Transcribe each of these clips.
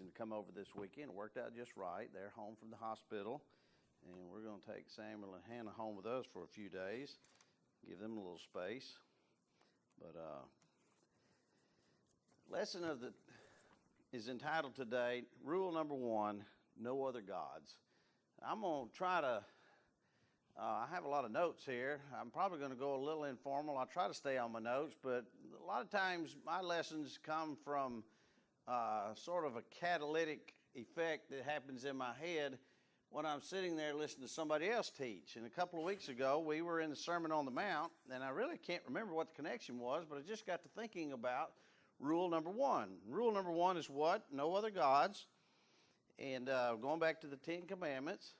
reason to come over this weekend. It worked out just right. They're home from the hospital, and we're going to take Samuel and Hannah home with us for a few days, give them a little space. But lesson is entitled today, Rule Number 1, No Other Gods. I'm going to try to, I have a lot of notes here. I'm probably going to go a little informal. I'll try to stay on my notes, but a lot of times my lessons come from sort of a catalytic effect that happens in my head when I'm sitting there listening to somebody else teach. And a couple of weeks ago, we were in the Sermon on the Mount, and I really can't remember what the connection was, but I just got to thinking about Rule Number 1. Rule Number 1 is what? No other gods. And going back to the Ten Commandments.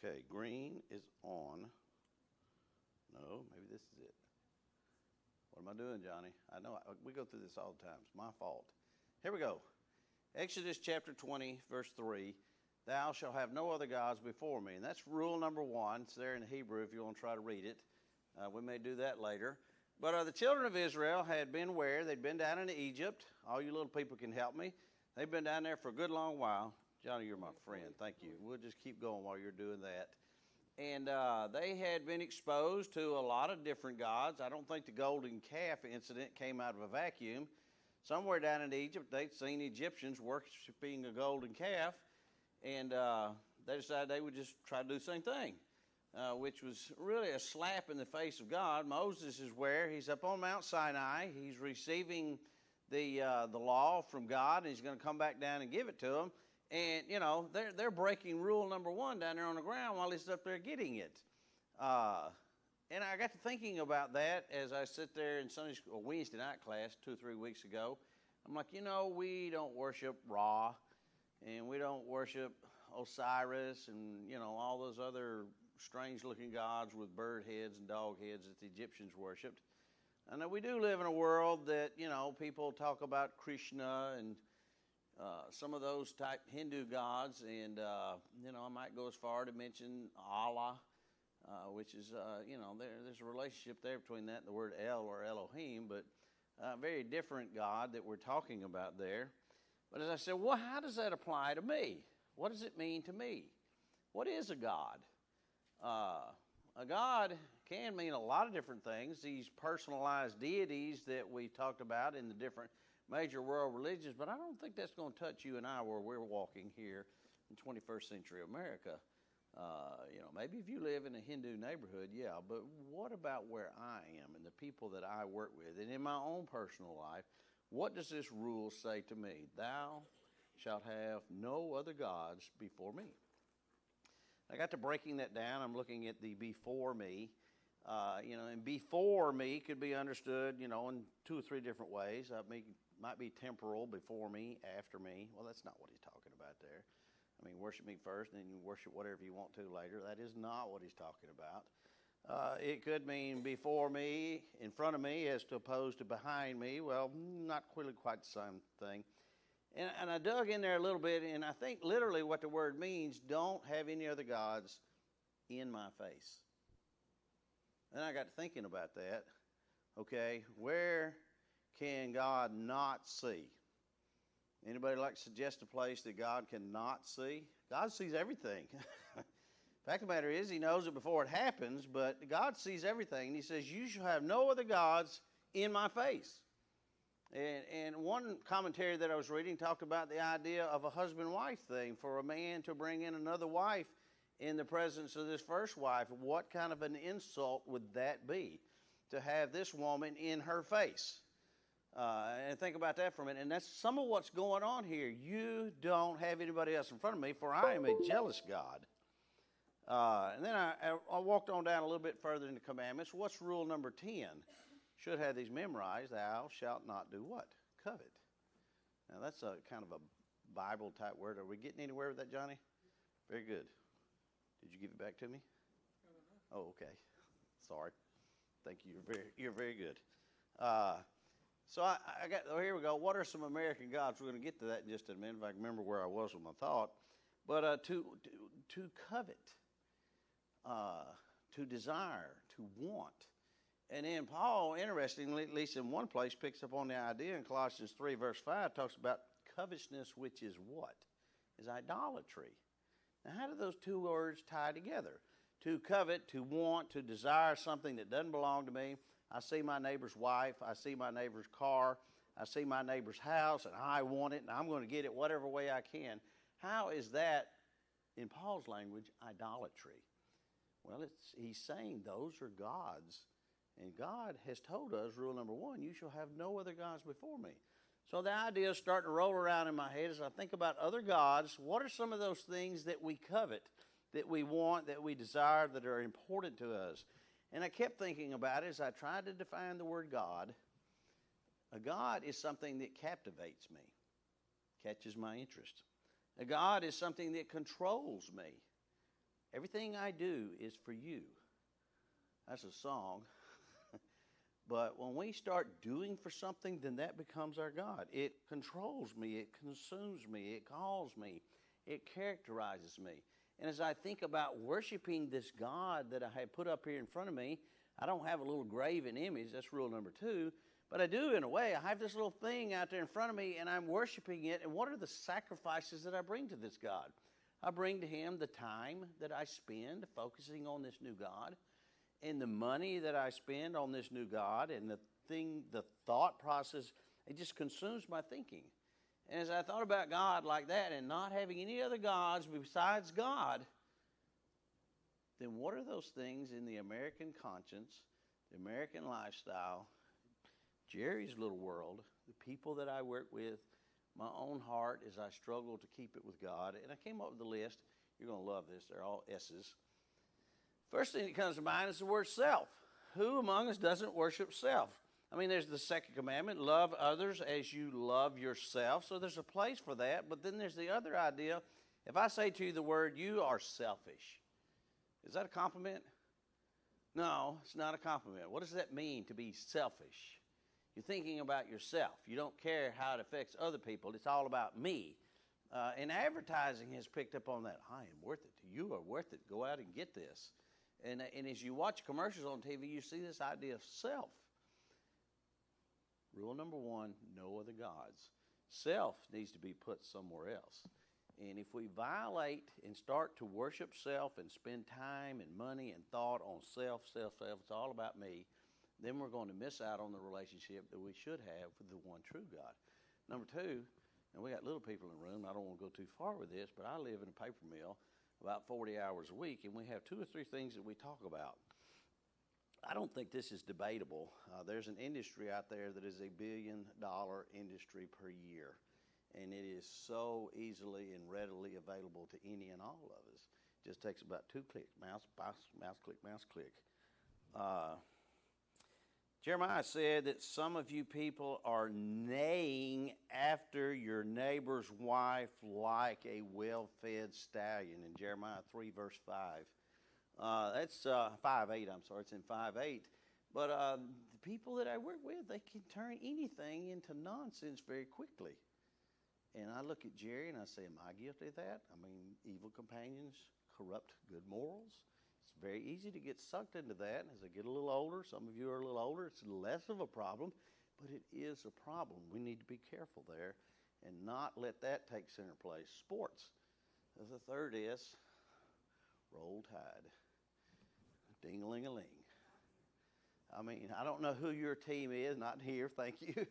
Okay, green is on. No, maybe this is it. What am I doing, Johnny? I know we go through this all the time. It's my fault. Here we go. Exodus chapter 20, verse 3. Thou shalt have no other gods before me. And that's rule number 1. It's there in Hebrew if you want to try to read it. We may do that later. But the children of Israel had been where? They'd been down into Egypt. All you little people can help me. They've been down there for a good long while. Johnny, you're my friend. Thank you. We'll just keep going while you're doing that. And they had been exposed to a lot of different gods. I don't think the golden calf incident came out of a vacuum. Somewhere down in Egypt, they'd seen Egyptians worshiping a golden calf, and they decided they would just try to do the same thing, which was really a slap in the face of God. Moses is where? He's up on Mount Sinai. He's receiving the law from God, and he's going to come back down and give it to them. And, you know, they're breaking rule number 1 down there on the ground while he's up there getting it. And I got to thinking about that as I sit there in Sunday school, Wednesday night class 2 or 3 weeks ago. I'm like, you know, we don't worship Ra, and we don't worship Osiris and, you know, all those other strange-looking gods with bird heads and dog heads that the Egyptians worshipped. I know we do live in a world that, you know, people talk about Krishna and some of those type Hindu gods, and, you know, I might go as far to mention Allah, which is, you know, there's a relationship there between that and the word El or Elohim, but a very different God that we're talking about there. But as I said, well, how does that apply to me? What does it mean to me? What is a God? A God can mean a lot of different things. These personalized deities that we've talked about in the different major world religions, but I don't think that's going to touch you and I where we're walking here in 21st century America. You know, maybe if you live in a Hindu neighborhood, yeah, but what about where I am and the people that I work with? And in my own personal life, what does this rule say to me? Thou shalt have no other gods before me. I got to breaking that down. I'm looking at the before me. You know, and before me could be understood, you know, in 2 or 3 different ways. Might be temporal, before me, after me. Well, that's not what he's talking about there. I mean, worship me first, and then you worship whatever you want to later. That is not what he's talking about. It could mean before me, in front of me, as opposed to behind me. Well, not really quite the same thing. And I dug in there a little bit, and I think literally what the word means, don't have any other gods in my face. And I got to thinking about that. Okay, where can God not see? Anybody like to suggest a place that God cannot see? God sees everything. Fact of the matter is, he knows it before it happens, but God sees everything. And he says, you shall have no other gods in my face. And one commentary that I was reading talked about the idea of a husband-wife thing, for a man to bring in another wife in the presence of this first wife. What kind of an insult would that be, to have this woman in her face? And think about that for a minute. And that's some of what's going on here. You don't have anybody else in front of me, for I am a jealous God. And then I walked on down a little bit further in the commandments. What's rule number 10? Should have these memorized. Thou shalt not do what? Covet. Now that's a kind of a Bible type word. Are we getting anywhere with that, Johnny? Very good. Did you give it back to me? Oh, okay. Sorry. Thank you. You're very good. So I got, here we go. What are some American gods? We're going to get to that in just a minute if I can remember where I was with my thought. But to covet, to desire, to want. And then Paul, interestingly, at least in one place, picks up on the idea in Colossians 3, verse 5, talks about covetousness, which is what? Is idolatry. Now, how do those two words tie together? To covet, to want, to desire something that doesn't belong to me. I see my neighbor's wife. I see my neighbor's car. I see my neighbor's house, and I want it, and I'm going to get it whatever way I can. How is that, in Paul's language, idolatry? Well, he's saying those are gods. And God has told us, rule number 1, you shall have no other gods before me. So the idea is starting to roll around in my head as I think about other gods. What are some of those things that we covet, that we want, that we desire, that are important to us? And I kept thinking about it as I tried to define the word God. A God is something that captivates me, catches my interest. A God is something that controls me. Everything I do is for you. That's a song. But when we start doing for something, then that becomes our God. It controls me. It consumes me. It calls me. It characterizes me. And as I think about worshiping this God that I have put up here in front of me, I don't have a little graven image. That's rule number 2. But I do in a way. I have this little thing out there in front of me, and I'm worshiping it. And what are the sacrifices that I bring to this God? I bring to him the time that I spend focusing on this new God, and the money that I spend on this new God, and the thought process, it just consumes my thinking. And as I thought about God like that and not having any other gods besides God, then what are those things in the American conscience, the American lifestyle, Jerry's little world, the people that I work with, my own heart as I struggle to keep it with God? And I came up with a list. You're going to love this. They're all S's. First thing that comes to mind is the word self. Who among us doesn't worship self? I mean, there's the second commandment, love others as you love yourself. So there's a place for that. But then there's the other idea. If I say to you the word, you are selfish, is that a compliment? No, it's not a compliment. What does that mean, to be selfish? You're thinking about yourself. You don't care how it affects other people. It's all about me. And advertising has picked up on that. I am worth it. You are worth it. Go out and get this. And as you watch commercials on TV, you see this idea of self. Rule number 1, no other gods. Self needs to be put somewhere else. And if we violate and start to worship self and spend time and money and thought on self, it's all about me, then we're going to miss out on the relationship that we should have with the one true God. Number 2, and we got little people in the room. I don't want to go too far with this, but I live in a paper mill about 40 hours a week, and we have 2 or 3 things that we talk about. I don't think this is debatable. There's an industry out there that is $1 billion industry per year, and it is so easily and readily available to any and all of us. It just takes about 2 clicks, mouse click. Jeremiah said that some of you people are neighing after your neighbor's wife like a well-fed stallion in Jeremiah 3, verse 5. That's 5:8, I'm sorry, it's in 5:8. But the people that I work with, they can turn anything into nonsense very quickly. And I look at Jerry and I say, am I guilty of that? I mean, evil companions corrupt good morals. It's very easy to get sucked into that. As I get a little older, some of you are a little older, it's less of a problem, but it is a problem. We need to be careful there and not let that take center place. Sports. The third is roll tide. Ding-a-ling-a-ling. I mean, I don't know who your team is, not here, thank you.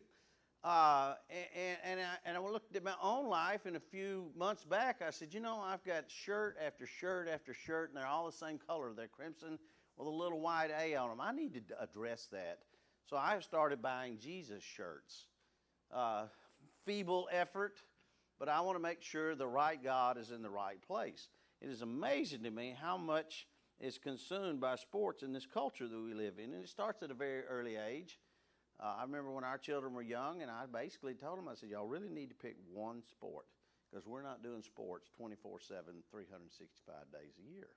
And I looked at my own life, and a few months back, I said, I've got shirt after shirt after shirt, and they're all the same color. They're crimson with a little white A on them. I need to address that. So I've started buying Jesus shirts. Feeble effort, but I want to make sure the right God is in the right place. It is amazing to me how much is consumed by sports in this culture that we live in, and it starts at a very early age. I remember when our children were young, and I basically told them, I said, y'all really need to pick one sport, because we're not doing sports 24/7, 365 days a year.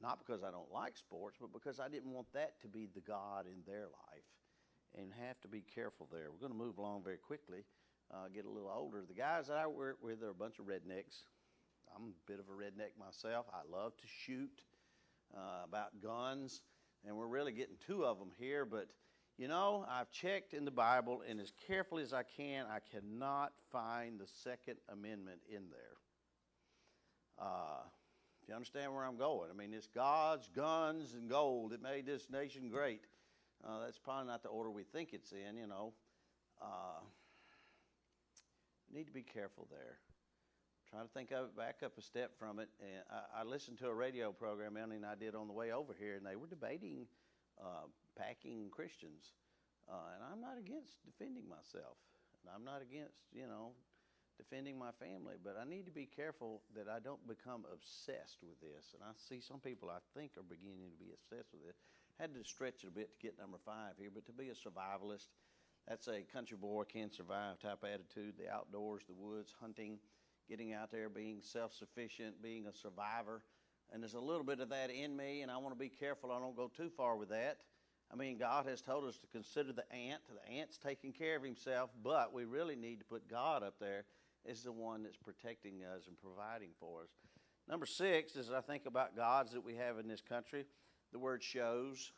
Not because I don't like sports, but because I didn't want that to be the God in their life, and have to be careful there. We're going to move along very quickly, get a little older. The guys that I work with are a bunch of rednecks. I'm a bit of a redneck myself. I love to shoot about guns, and we're really getting two of them here. But, you know, I've checked in the Bible, and as carefully as I cannot find the Second Amendment in there. If you understand where I'm going, I mean, it's God's guns and gold that made this nation great. That's probably not the order we think it's in, you know. Need to be careful there. Try to think of it, back up a step from it. And I listened to a radio program Melanie and I did on the way over here, and they were debating packing Christians. And I'm not against defending myself. And I'm not against, you know, defending my family. But I need to be careful that I don't become obsessed with this. And I see some people I think are beginning to be obsessed with it. Had to stretch it a bit to get number 5 here, but to be a survivalist, that's a country boy can survive type attitude. The outdoors, the woods, hunting, getting out there, being self-sufficient, being a survivor. And there's a little bit of that in me, and I want to be careful I don't go too far with that. I mean, God has told us to consider the ant. The ant's taking care of himself, but we really need to put God up there as the one that's protecting us and providing for us. Number 6 is I think about gods that we have in this country. The word shows.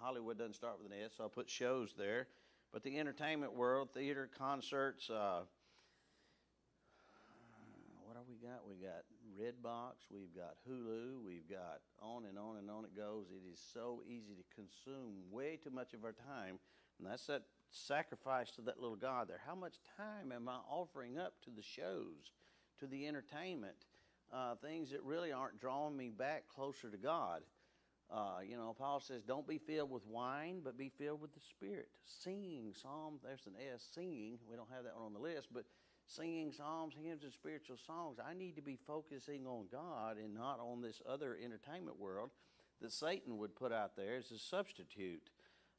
Hollywood doesn't start with an S, so I'll put shows there. But the entertainment world, theater, concerts, what have we got? We got Redbox, we've got Hulu, we've got on and on and on it goes. It is so easy to consume way too much of our time. And that's that sacrifice to that little God there. How much time am I offering up to the shows, to the entertainment, things that really aren't drawing me back closer to God? You know, Paul says, don't be filled with wine, but be filled with the Spirit. Singing psalms, there's an S, singing. We don't have that one on the list, but singing psalms, hymns, and spiritual songs. I need to be focusing on God and not on this other entertainment world that Satan would put out there as a substitute.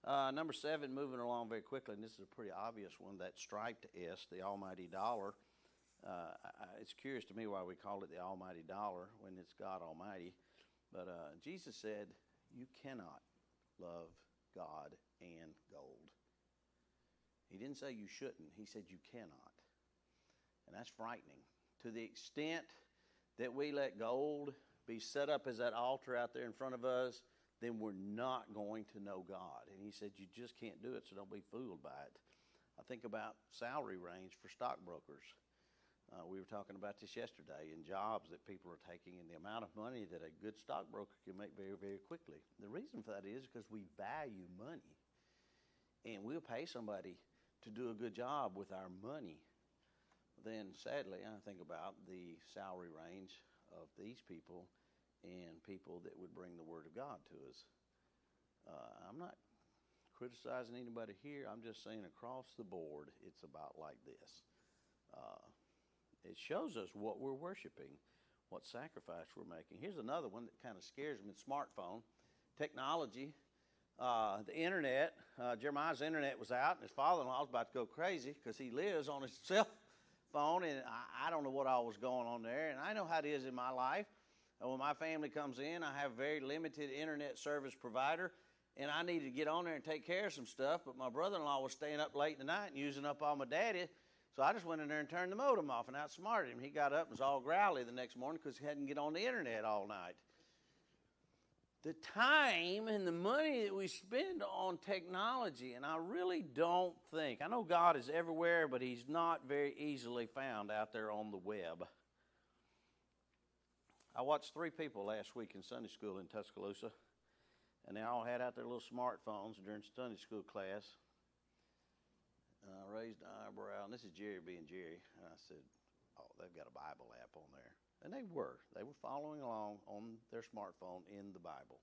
Number 7, moving along very quickly, and this is a pretty obvious one, that striped S, the almighty dollar. It's curious to me why we call it the almighty dollar when it's God Almighty. But Jesus said, you cannot love God and gold. He didn't say you shouldn't. He said you cannot. And that's frightening. To the extent that we let gold be set up as that altar out there in front of us, then we're not going to know God. And he said you just can't do it, so don't be fooled by it. I think about salary range for stockbrokers. We were talking about this yesterday, in jobs that people are taking and the amount of money that a good stockbroker can make very, very quickly. The reason for that is because we value money. And we'll pay somebody to do a good job with our money. Then, sadly, I think about the salary range of these people and people that would bring the Word of God to us. I'm not criticizing anybody here. I'm just saying across the board, it's about like this. It shows us what we're worshiping, what sacrifice we're making. Here's another one that kind of scares me, smartphone. Technology, the internet. Jeremiah's internet was out, and his father-in-law was about to go crazy because he lives on his cell phone, and I don't know what all was going on there. And I know how it is in my life. When my family comes in, I have a very limited internet service provider, and I needed to get on there and take care of some stuff, but my brother-in-law was staying up late in the night and using up all my data. So I just went in there and turned the modem off and outsmarted him. He got up and was all growly the next morning because he hadn't get on the internet all night. The time and the money that we spend on technology, and I really don't think, I know God is everywhere, but he's not very easily found out there on the web. I watched 3 people last week in Sunday school in Tuscaloosa, and they all had out their little smartphones during Sunday school class. Raised an eyebrow, and this is Jerry being Jerry. And I said, oh, they've got a Bible app on there. And they were following along on their smartphone in the Bible.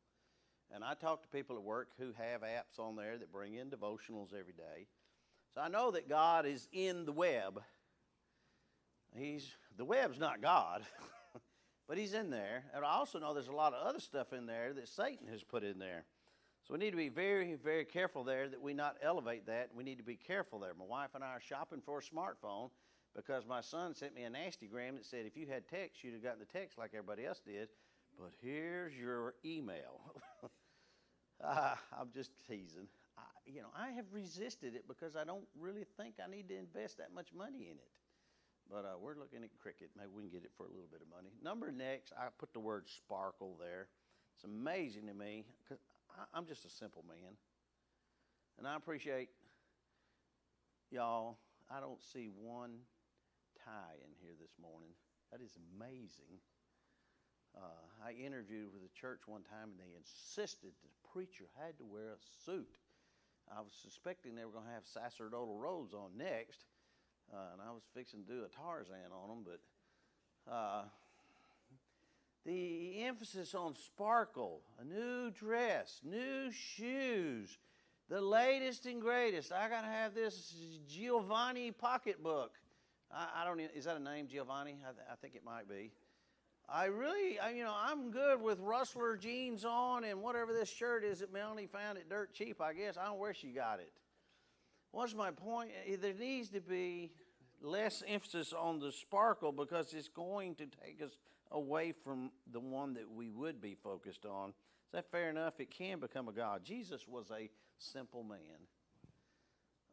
And I talk to people at work who have apps on there that bring in devotionals every day. So I know that God is in the web. The web's not God, but he's in there. And I also know there's a lot of other stuff in there that Satan has put in there. So we need to be very, very careful there that we not elevate that. We need to be careful there. My wife and I are shopping for a smartphone because my son sent me a nastygram that said if you had text, you'd have gotten the text like everybody else did. But here's your email. I'm just teasing. I have resisted it because I don't really think I need to invest that much money in it. But we're looking at cricket. Maybe we can get it for a little bit of money. Number next, I put the word sparkle there. It's amazing to me because I'm just a simple man. And I appreciate y'all. I don't see one tie in here this morning. That is amazing. I interviewed with a church one time, and they insisted the preacher had to wear a suit. I was suspecting they were going to have sacerdotal robes on next, and I was fixing to do a Tarzan on them. But the emphasis on sparkle, a new dress, new shoes, the latest and greatest. I got to have this Giovanni pocketbook. I don't even, is that a name, Giovanni? I think it might be. I'm good with Rustler jeans on and whatever this shirt is that Melanie found it dirt cheap, I guess. I don't know where she got it. What's my point? There needs to be less emphasis on the sparkle because it's going to take us away from the one that we would be focused on. Is that fair enough? It can become a God. Jesus was a simple man.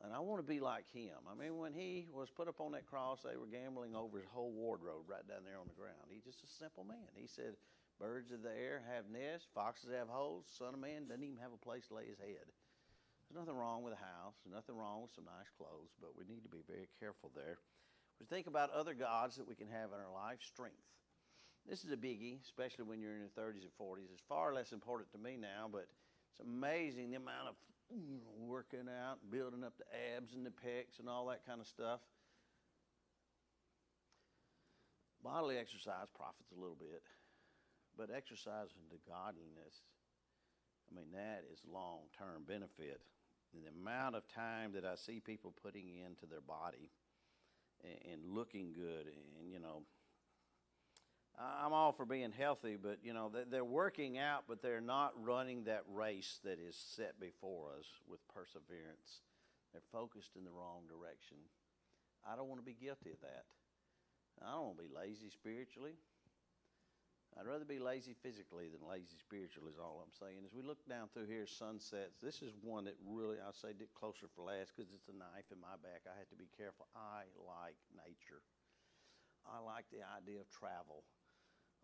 And I want to be like him. I mean, when he was put up on that cross, they were gambling over his whole wardrobe right down there on the ground. He's just a simple man. He said, birds of the air have nests, foxes have holes, son of man doesn't even have a place to lay his head. There's nothing wrong with a house, nothing wrong with some nice clothes, but we need to be very careful there. We think about other gods that we can have in our life. Strength. This is a biggie, especially when you're in your 30s and 40s. It's far less important to me now, but it's amazing the amount of working out, building up the abs and the pecs and all that kind of stuff. Bodily exercise profits a little bit, but exercise into godliness, I mean, that is long-term benefit. And the amount of time that I see people putting into their body and looking good, and, I'm all for being healthy, but, they're working out, but they're not running that race that is set before us with perseverance. They're focused in the wrong direction. I don't want to be guilty of that. I don't want to be lazy spiritually. I'd rather be lazy physically than lazy spiritually is all I'm saying. As we look down through here, sunsets, this is one that really, I'll say, did closer for last because it's a knife in my back. I had to be careful. I like nature. I like the idea of travel.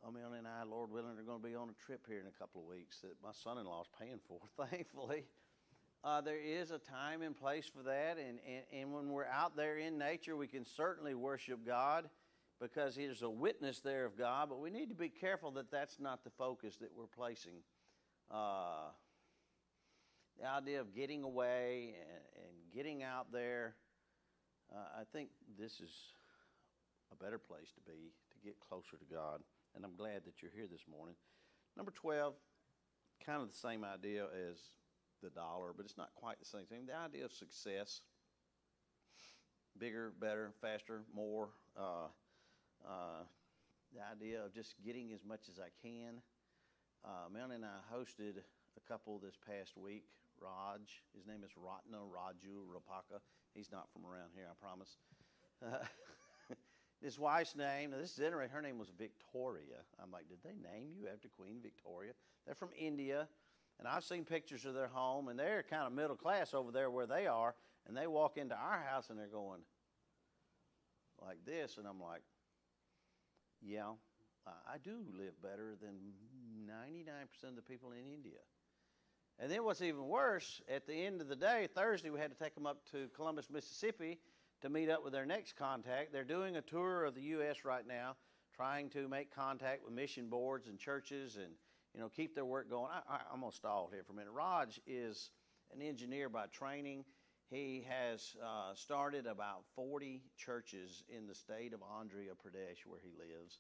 Melanie and I, Lord willing, are going to be on a trip here in a couple of weeks that my son-in-law is paying for, thankfully. There is a time and place for that, and when we're out there in nature, we can certainly worship God because there's a witness there of God, but we need to be careful that that's not the focus that we're placing. The idea of getting away and getting out there, I think this is a better place to be, to get closer to God. And I'm glad that you're here this morning. Number 12, kind of the same idea as the dollar, but it's not quite the same thing. The idea of success, bigger, better, faster, more. The idea of just getting as much as I can. Melanie and I hosted a couple this past week. Raj, his name is Raju Rapaka. He's not from around here, I promise. His wife's name, now this is interesting, her name was Victoria. I'm like, did they name you after Queen Victoria? They're from India, and I've seen pictures of their home, and they're kind of middle class over there where they are, and they walk into our house, and they're going like this, and I'm like, yeah, I do live better than 99% of the people in India. And then what's even worse, at the end of the day, Thursday, we had to take them up to Columbus, Mississippi, to meet up with their next contact. They're doing a tour of the U.S. right now, trying to make contact with mission boards and churches and, keep their work going. I'm going to stall here for a minute. Raj is an engineer by training. He has started about 40 churches in the state of Andhra Pradesh where he lives.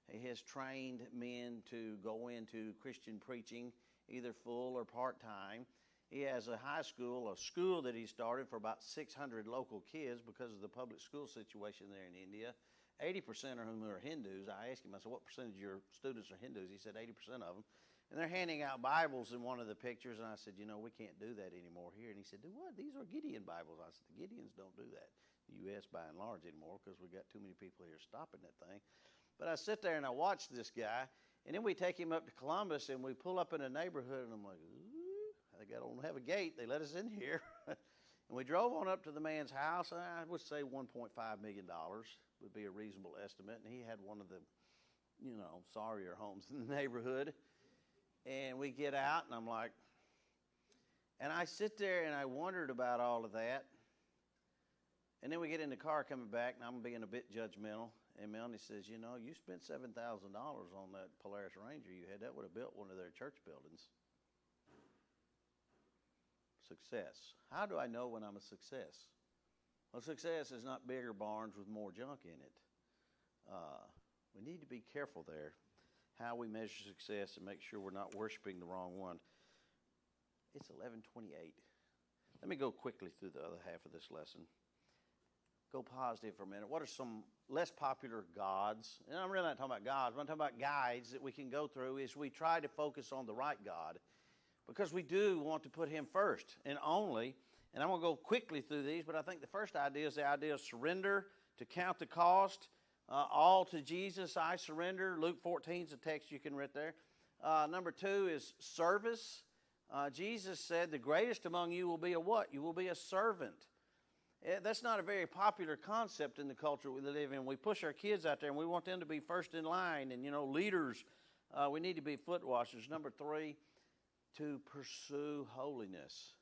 He has trained men to go into Christian preaching, either full or part-time. He has a school that he started for about 600 local kids because of the public school situation there in India. 80% of whom are Hindus. I asked him, I said, what percentage of your students are Hindus? He said 80% of them. And they're handing out Bibles in one of the pictures. And I said, we can't do that anymore here. And he said, do what? These are Gideon Bibles. I said, the Gideons don't do that in the U.S. by and large anymore because we got too many people here stopping that thing. But I sit there and I watch this guy. And then we take him up to Columbus and we pull up in a neighborhood. And I'm like, ooh, they don't have a gate. They let us in here. And we drove on up to the man's house. I would say $1.5 million would be a reasonable estimate. And he had one of the, sorrier homes in the neighborhood. And we get out, and I'm like, and I sit there and I wondered about all of that. And then we get in the car coming back, and I'm being a bit judgmental. And Melanie says, you spent $7,000 on that Polaris Ranger you had. That would have built one of their church buildings. Success. How do I know when I'm a success? Well, success is not bigger barns with more junk in it. We need to be careful there how we measure success and make sure we're not worshiping the wrong one. It's 11:28. Let me go quickly through the other half of this lesson. Go positive for a minute. What are some less popular gods? And I'm really not talking about gods. I'm talking about guides that we can go through as we try to focus on the right God, because we do want to put him first and only. And I'm going to go quickly through these, but I think the first idea is the idea of surrender, to count the cost. All to Jesus I surrender. Luke 14 is a text you can read there. Number 2 is service. Jesus said, the greatest among you will be a what? You will be a servant. That's not a very popular concept in the culture we live in. We push our kids out there, and we want them to be first in line and, leaders. We need to be foot washers. Number 3, to pursue holiness.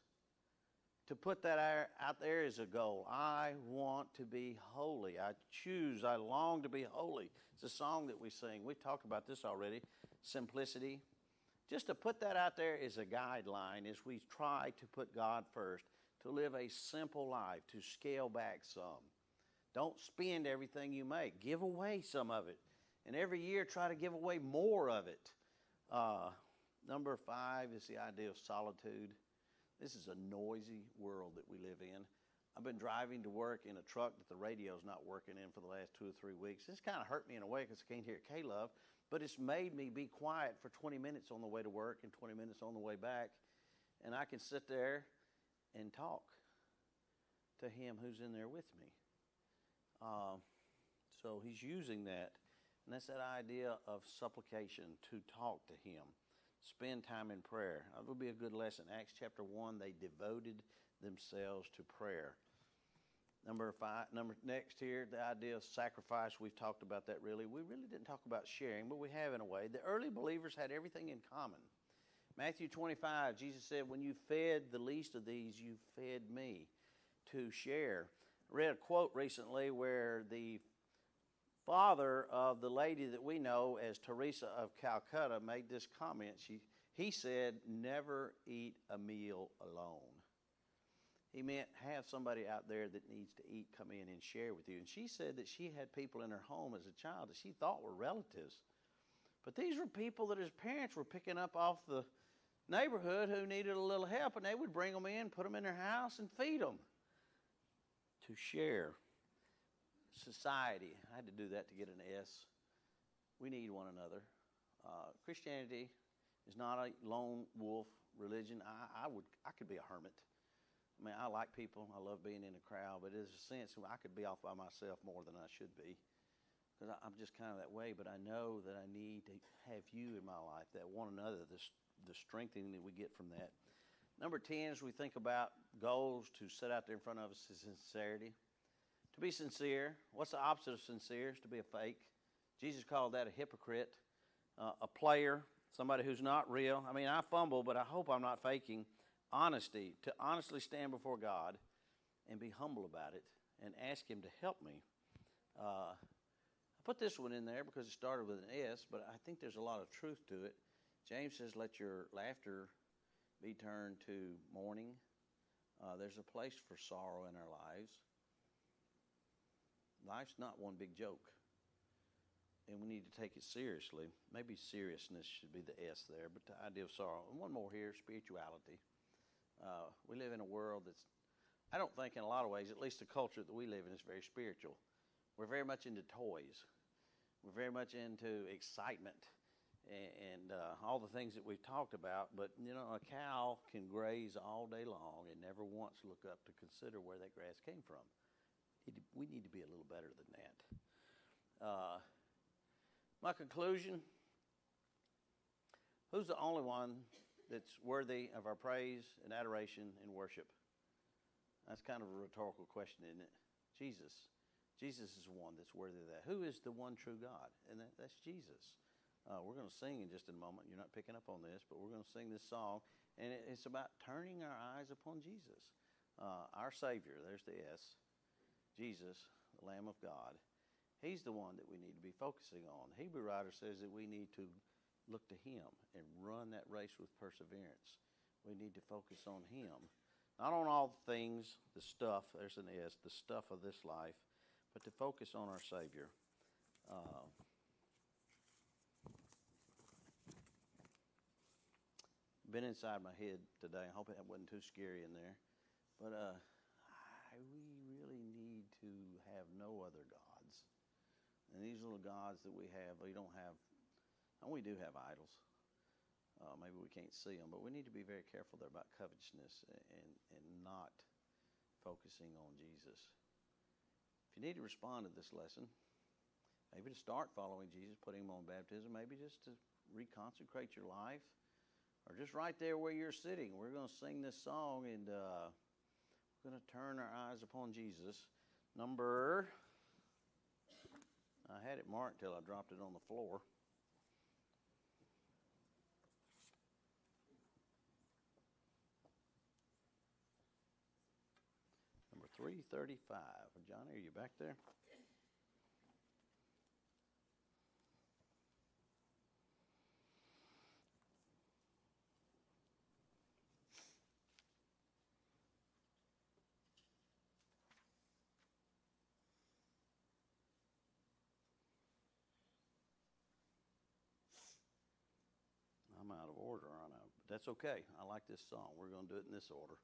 To put that out there as a goal. I want to be holy. I long to be holy. It's a song that we sing. We've talked about this already. Simplicity. Just to put that out there as a guideline as we try to put God first, to live a simple life, to scale back some. Don't spend everything you make. Give away some of it. And every year try to give away more of it. Number 5 is the idea of solitude. This is a noisy world that we live in. I've been driving to work in a truck that the radio's not working in for the last 2 or 3 weeks. This kind of hurt me in a way because I can't hear K-Love, but it's made me be quiet for 20 minutes on the way to work and 20 minutes on the way back. And I can sit there and talk to him who's in there with me. So he's using that. And that's that idea of supplication, to talk to him. Spend time in prayer. That would be a good lesson. Acts chapter 1, they devoted themselves to prayer. Next here, the idea of sacrifice. We've talked about that really. We really didn't talk about sharing, but we have in a way. The early believers had everything in common. Matthew 25, Jesus said, when you fed the least of these, you fed me. To share. I read a quote recently where the father of the lady that we know as Teresa of Calcutta made this comment. He said, never eat a meal alone. He meant have somebody out there that needs to eat come in and share with you. And she said that she had people in her home as a child that she thought were relatives. But these were people that his parents were picking up off the neighborhood who needed a little help, and they would bring them in, put them in their house, and feed them. To share. Society. I had to do that to get an S. We need one another. Christianity is not a lone wolf religion. I could be a hermit. I mean, I like people. I love being in a crowd, but there's a sense I could be off by myself more than I should be, because I'm just kind of that way. But I know that I need to have you in my life, that one another, the strengthening that we get from that. Number 10, as we think about goals to set out there in front of us, is sincerity. To be sincere. What's the opposite of sincere? Is to be a fake. Jesus called that a hypocrite, a player, somebody who's not real. I mean, I fumble, but I hope I'm not faking. Honesty, to honestly stand before God and be humble about it and ask him to help me. I put this one in there because it started with an S, but I think there's a lot of truth to it. James says, let your laughter be turned to mourning. There's a place for sorrow in our lives. Life's not one big joke, and we need to take it seriously. Maybe seriousness should be the S there, but the idea of sorrow. And one more here, spirituality. We live in a world that's, I don't think in a lot of ways, at least the culture that we live in is very spiritual. We're very much into toys. We're very much into excitement and all the things that we've talked about. But, a cow can graze all day long and never once look up to consider where that grass came from. We need to be a little better than that. My conclusion, who's the only one that's worthy of our praise and adoration and worship? That's kind of a rhetorical question, isn't it? Jesus. Jesus is the one that's worthy of that. Who is the one true God? And that's Jesus. We're going to sing in just a moment. You're not picking up on this, but we're going to sing this song. And it's about turning our eyes upon Jesus. Our Savior, there's the S. Jesus, the Lamb of God. He's the one that we need to be focusing on. The Hebrew writer says that we need to look to Him and run that race with perseverance. We need to focus on Him. Not on all the things, the stuff, there's an S, the stuff of this life, but to focus on our Savior. Been inside my head today. I hope it wasn't too scary in there. But we really need to have no other gods. And these little gods that we have, we don't have, and we do have idols. Maybe we can't see them, but we need to be very careful there about covetousness and not focusing on Jesus. If you need to respond to this lesson, maybe to start following Jesus, putting Him on baptism, maybe just to reconsecrate your life, or just right there where you're sitting. We're going to sing this song, and we're going to turn our eyes upon Jesus. Number, I had it marked till I dropped it on the floor. Number 335. Johnny, are you back there? I'm out of order, aren't I? But that's okay. I like this song. We're going to do it in this order.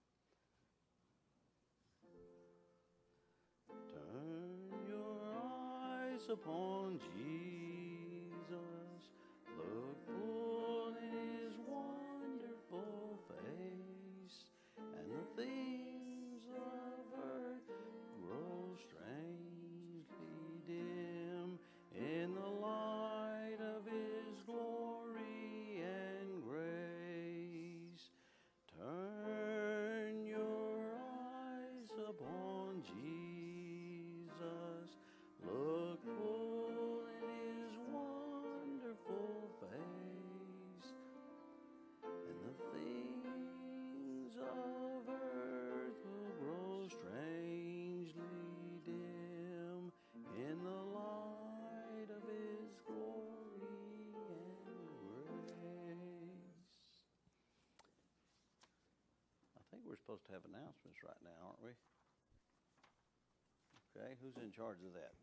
Turn your eyes upon Jesus. Look full in His wonderful face, and the things of earth grow strangely dim in the light of His glory and grace. Turn your eyes upon Jesus. Look full in His wonderful face, and the things of earth will grow strangely dim in the light of His glory and grace. I think we're supposed to have announcements right now, aren't we? Okay, who's in charge of that?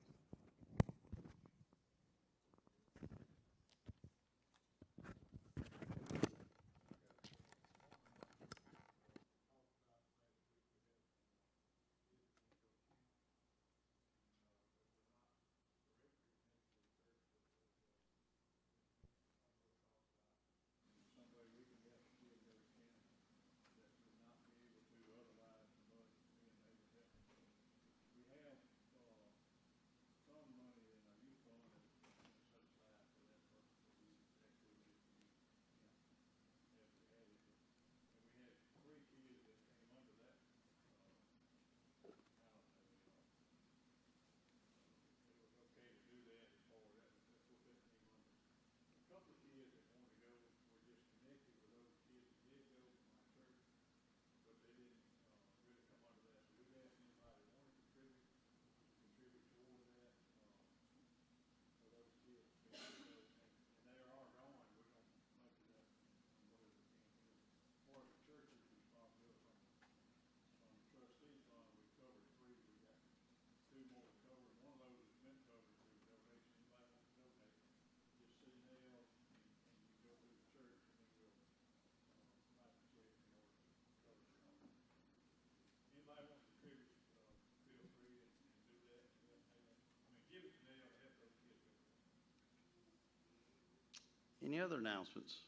Any other announcements?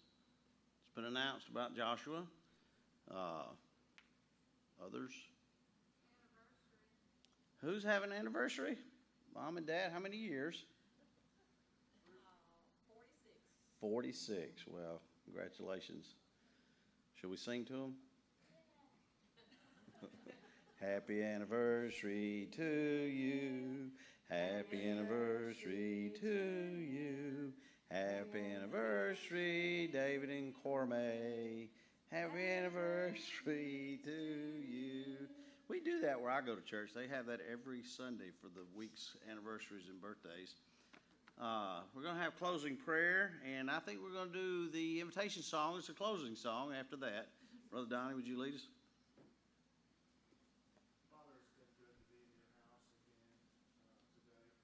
It's been announced about Joshua. Others? Who's having an anniversary? Mom and Dad, how many years? 46. 46. Well, congratulations. Shall we sing to them? Happy anniversary to you. Happy anniversary to you. Happy anniversary, David and Cormay. Happy anniversary to you. We do that where I go to church. They have that every Sunday for the week's anniversaries and birthdays. We're going to have closing prayer, and I think we're going to do the invitation song. It's a closing song after that. Brother Donnie, would you lead us? Father, it's been good to be in your house again today.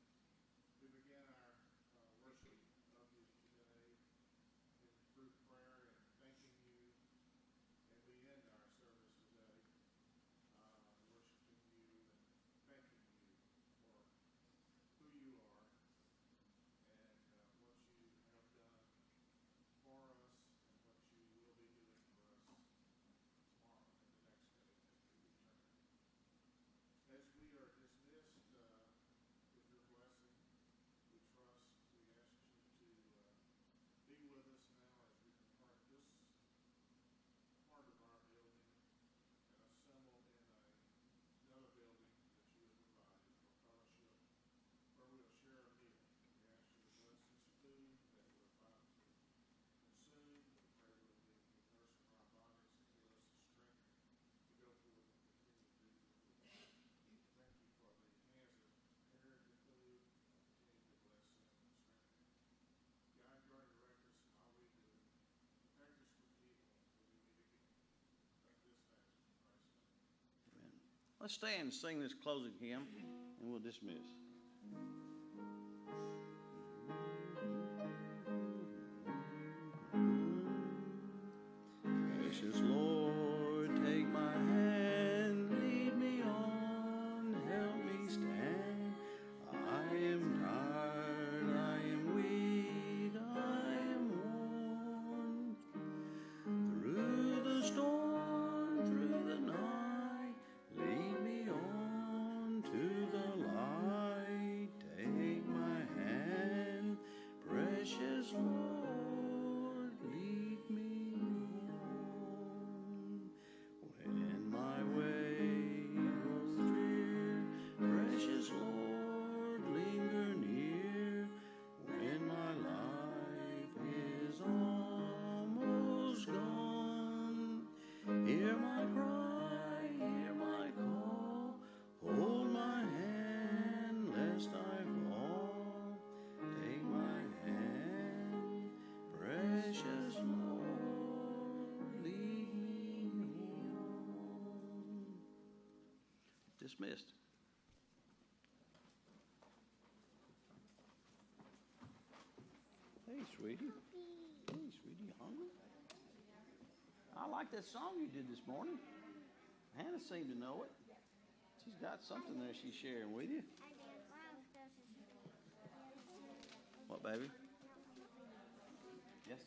We begin our worship of you today through prayer and thanking you, and we end our service today worshiping you and thanking you for who you are and what you have done for us and what you will be doing for us tomorrow and the next day as we return. As we are dismissed with your blessing, we trust, we ask you to be with us now as we depart this part of our building and assemble in another building that you have provided for fellowship, where we'll share a meal. We ask you to bless this food that we're about to consume. We pray that it will be nourishing for our bodies and give us the strength to go forward and continue to do your will. Thank you for the hands that prepared the food. Continue to bless them and strengthen them. Guide, guard, direct us in all we do. Protect us from evil until we meet again. Thank this thanks in Christ's name. Amen. Let's stand and sing this closing hymn, and we'll dismiss. Precious Lord, take my hand, lead me on, help me stand. I am tired, I am weak, I am worn. Through the storm, through the night, lead me on to the light. Take my hand, precious Lord, lead me on. When my way grows drear, precious Lord, linger near. When my life is almost gone, hear my cry, hear my call. Hold my hand lest I fall. Take my hand, precious Lord, lead me on. Dismissed. Hey, sweetie. Hey, sweetie, you hungry? I like that song you did this morning. Hannah seemed to know it. She's got something there she's sharing with you. What, baby? Yes.